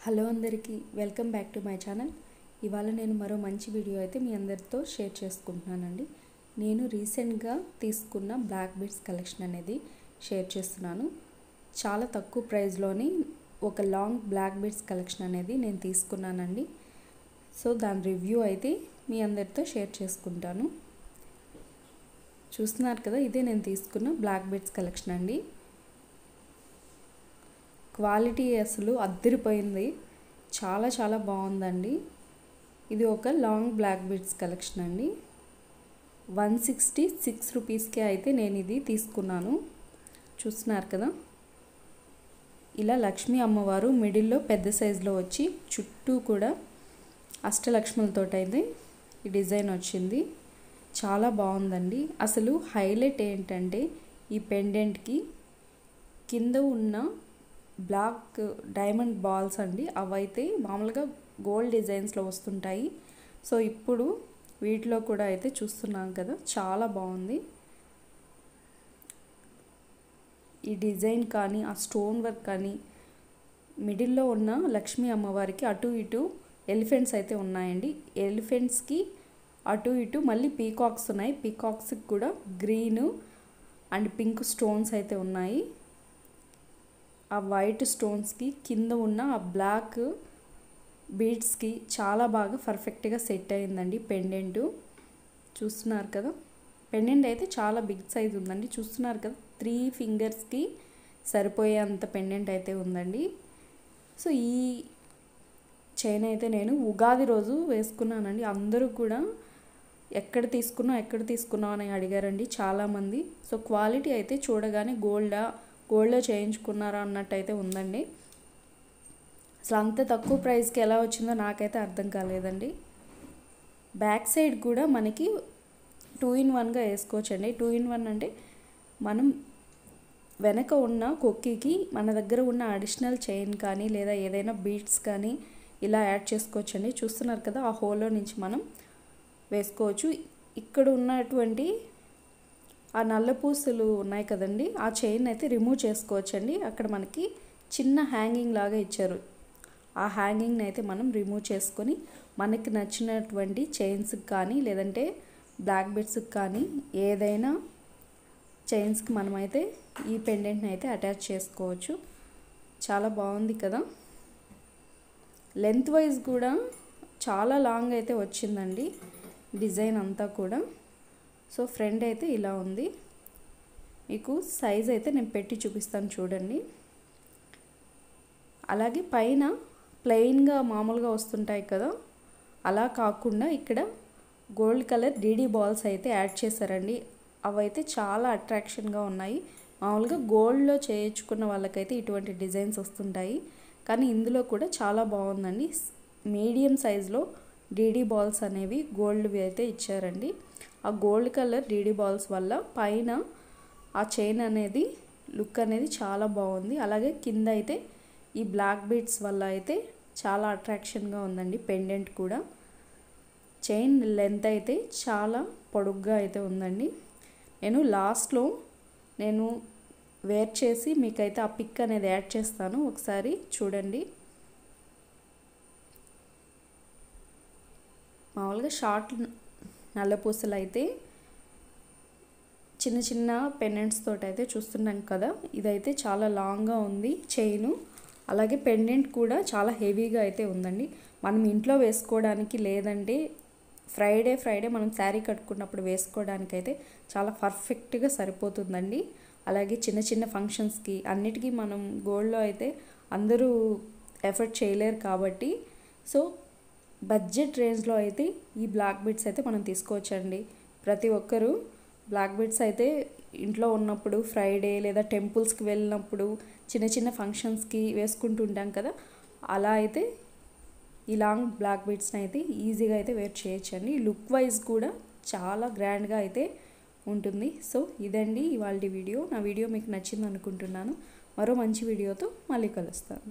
Hello అందరికీ welcome back to my channel. ఇవాళ నేను మరో మంచి వీడియో అయితే మీ అందరితో షేర్ చేసుకుంటున్నానండి. నేను రీసెంట్గా తీసుకున్న బ్లాక్ బీడ్స్ కలెక్షన్ అనేది షేర్ చేస్తున్నాను. చాలా తక్కువ ప్రైస్లోని ఒక లాంగ్ బ్లాక్ బీడ్స్ కలెక్షన్ అనేది నేను తీసుకున్నానండి. సో దాని రివ్యూ అయితే మీ అందరితో షేర్ చేసుకుంటాను. చూస్తున్నారు కదా, ఇదే నేను తీసుకున్న బ్లాక్ బీడ్స్ కలెక్షన్ అండి. క్వాలిటీ అసలు అద్దరిపోయింది, చాలా చాలా బాగుందండి. ఇది ఒక లాంగ్ బ్లాక్ బీడ్స్ కలెక్షన్ అండి. 166 రూపీస్కే అయితే నేను ఇది తీసుకున్నాను. చూస్తున్నారు కదా, ఇలా లక్ష్మీ అమ్మవారు మిడిల్లో పెద్ద సైజులో వచ్చి చుట్టూ కూడా అష్టలక్ష్ములతో అయితే ఈ డిజైన్ వచ్చింది. చాలా బాగుందండి. అసలు హైలైట్ ఏంటంటే ఈ పెండెంట్కి కింద ఉన్న బ్లాక్ డైమండ్ బాల్స్ అండి. అవైతే మామూలుగా గోల్డ్ డిజైన్స్లో వస్తుంటాయి. సో ఇప్పుడు వీటిలో కూడా అయితే చూస్తున్నాం కదా, చాలా బాగుంది. ఈ డిజైన్ కానీ ఆ స్టోన్ వర్క్ కానీ మిడిల్లో ఉన్న లక్ష్మీ అమ్మవారికి అటు ఇటు ఎలిఫెంట్స్ అయితే ఉన్నాయండి. ఎలిఫెంట్స్కి అటు ఇటు మళ్ళీ పీకాక్స్ ఉన్నాయి. పీకాక్స్కి కూడా గ్రీన్ అండ్ పింక్ స్టోన్స్ అయితే ఉన్నాయి. ఆ వైట్ స్టోన్స్కి కింద ఉన్న ఆ బ్లాక్ బీడ్స్కి చాలా బాగా పర్ఫెక్ట్గా సెట్ అయిందండి పెండెంట్. చూస్తున్నారు కదా, పెండెంట్ అయితే చాలా బిగ్ సైజ్ ఉందండి. చూస్తున్నారు కదా, 3 ఫింగర్స్కి సరిపోయేంత పెండెంట్ అయితే ఉందండి. సో ఈ చైన్ అయితే నేను ఉగాది రోజు వేసుకున్నానండి. అందరూ కూడా ఎక్కడ తీసుకున్నావు అని అడిగారండి చాలామంది. సో క్వాలిటీ అయితే చూడగానే గోల్డ్లో చేయించుకున్నారా అన్నట్టయితే ఉందండి. అసలు అంత తక్కువ ప్రైస్కి ఎలా వచ్చిందో నాకైతే అర్థం కాలేదండి. బ్యాక్ సైడ్ కూడా మనకి 2-in-1గా వేసుకోవచ్చండి. 2-in-1 అంటే మనం వెనక ఉన్న కొక్కికి మన దగ్గర ఉన్న అడిషనల్ చైన్ కానీ లేదా ఏదైనా బీడ్స్ కానీ ఇలా యాడ్ చేసుకోవచ్చండి. చూస్తున్నారు కదా, ఆ హోల్లో నుంచి మనం వేసుకోవచ్చు. ఇక్కడ ఉన్నటువంటి ఆ నల్ల పూసలు ఉన్నాయి కదండి, ఆ చైన్ అయితే రిమూవ్ చేసుకోవచ్చండి. అక్కడ మనకి చిన్న హ్యాంగింగ్ లాగా ఇచ్చారు. ఆ హ్యాంగింగ్ని అయితే మనం రిమూవ్ చేసుకొని మనకి నచ్చినటువంటి చైన్స్కి కానీ లేదంటే బ్లాక్ బీడ్స్కి కానీ ఏదైనా చైన్స్కి మనమైతే ఈ పెండెంట్ని అయితే అటాచ్ చేసుకోవచ్చు. చాలా బాగుంది కదా. లెంత్ వైజ్ కూడా చాలా లాంగ్ అయితే వచ్చిందండి డిజైన్ అంతా కూడా. సో ఫ్రంట్ అయితే ఇలా ఉంది. మీకు సైజ్ అయితే నేను పెట్టి చూపిస్తాను చూడండి. అలాగే పైన ప్లెయిన్గా మామూలుగా వస్తుంటాయి కదా, అలా కాకుండా ఇక్కడ గోల్డ్ కలర్ డీడీ బాల్స్ అయితే యాడ్ చేశారండి. అవైతే చాలా అట్రాక్షన్గా ఉన్నాయి. మామూలుగా గోల్డ్లో చేయించుకున్న వాళ్ళకైతే ఇటువంటి డిజైన్స్ వస్తుంటాయి, కానీ ఇందులో కూడా చాలా బాగుందండి. మీడియం సైజులో డీడీ బాల్స్ అనేవి గోల్డ్వి అయితే ఇచ్చారండి. ఆ గోల్డ్ కలర్ డీడీ బాల్స్ వల్ల పైన ఆ చైన్ అనేది లుక్ అనేది చాలా బాగుంది. అలాగే కింద అయితే ఈ బ్లాక్ బీడ్స్ వల్ల అయితే చాలా అట్రాక్షన్గా ఉందండి పెండెంట్ కూడా. చైన్ లెంత్ అయితే చాలా పొడుగ్గా అయితే ఉందండి. నేను లాస్ట్లో వేర్ చేసి మీకైతే ఆ పిక్ అనేది యాడ్ చేస్తాను, ఒకసారి చూడండి. మామూలుగా షార్ట్ నల్లపూసలు అయితే చిన్న చిన్న పెండెంట్స్ తోటి అయితే చూస్తున్నాం కదా, ఇదైతే చాలా లాంగ్గా ఉంది చైను. అలాగే పెండెంట్ కూడా చాలా హెవీగా అయితే ఉందండి. మనం ఇంట్లో వేసుకోవడానికి లేదంటే ఫ్రైడే మనం శారీ కట్టుకున్నప్పుడు వేసుకోవడానికి అయితే చాలా పర్ఫెక్ట్గా సరిపోతుందండి. అలాగే చిన్న చిన్న ఫంక్షన్స్కి అన్నిటికీ మనం గోల్డ్లో అయితే అందరూ ఎఫర్ట్ చేయలేరు కాబట్టి, సో బడ్జెట్ రేంజ్లో అయితే ఈ బ్లాక్ బీడ్స్ అయితే మనం తీసుకోవచ్చండి. ప్రతి ఒక్కరూ బ్లాక్ బీడ్స్ అయితే ఇంట్లో ఉన్నప్పుడు ఫ్రైడే లేదా టెంపుల్స్కి వెళ్ళినప్పుడు చిన్న చిన్న ఫంక్షన్స్కి వేసుకుంటూ ఉంటాం కదా, అలా అయితే ఈ లాంగ్ బ్లాక్ బీడ్స్ని అయితే ఈజీగా అయితే వేర్ చేయొచ్చండి. లుక్ వైజ్ కూడా చాలా గ్రాండ్గా అయితే ఉంటుంది. సో ఇదండి ఇవాళ వీడియో. నా వీడియో మీకు నచ్చింది అనుకుంటున్నాను. మరో మంచి వీడియోతో మళ్ళీ కలుస్తాను.